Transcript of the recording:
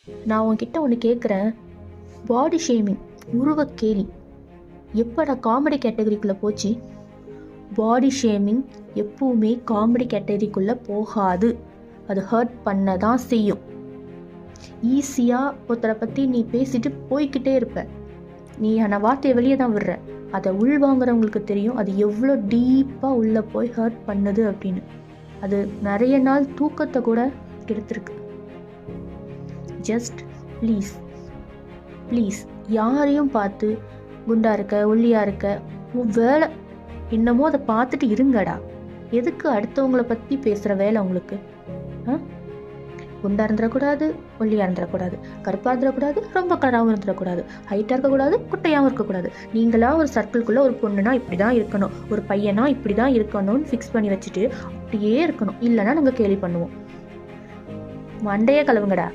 நான் உன்கிட்ட ஒன்று கேட்குறேன். பாடி ஷேமிங், உருவக்கேலி எப்படா காமெடி கேட்டகரிக்குள்ளே போச்சு? பாடி ஷேமிங் எப்பவுமே காமெடி கேட்டகரிக்குள்ளே போகாது. அது ஹர்ட் பண்ண தான் செய்யும். ஈஸியாக ஒருத்தரை பற்றி நீ பேசிட்டு போய்கிட்டே இருப்ப. நீ அந்த வார்த்தையை வெளியே தான் விடுற. அதை உள்வாங்குறவங்களுக்கு தெரியும் அது எவ்வளோ டீப்பாக உள்ளே போய் ஹர்ட் பண்ணுது அப்படின்னு. அது நிறைய நாள் தூக்கத்தை கூட கெடுத்துருக்கு. ஜஸ்ட் ப்ளீஸ் ப்ளீஸ் யாரையும் பார்த்து குண்டா இருக்க ஒல்லியா இருக்க உன் வேலை என்னமோ அதை பார்த்துட்டு இருங்கடா. எதுக்கு அடுத்தவங்கள பற்றி பேசுகிற வேலை உங்களுக்கு? குண்டா இருந்துடக்கூடாது, ஒல்லியா இருந்துடக்கூடாது, கருப்பாக இருந்துடக்கூடாது, ரொம்ப கலராகவும் இருந்துடக்கூடாது, ஹைட்டாக இருக்கக்கூடாது, குட்டையாகவும் இருக்கக்கூடாது. நீங்களா ஒரு சர்க்கிள்குள்ளே ஒரு பொண்ணுனா இப்படி தான் இருக்கணும், ஒரு பையனா இப்படி தான் இருக்கணும்னு ஃபிக்ஸ் பண்ணி வச்சுட்டு அப்படியே இருக்கணும். இல்லைன்னா நாங்கள் கேலி பண்ணுவோம். மண்டையே கலவுங்கடா.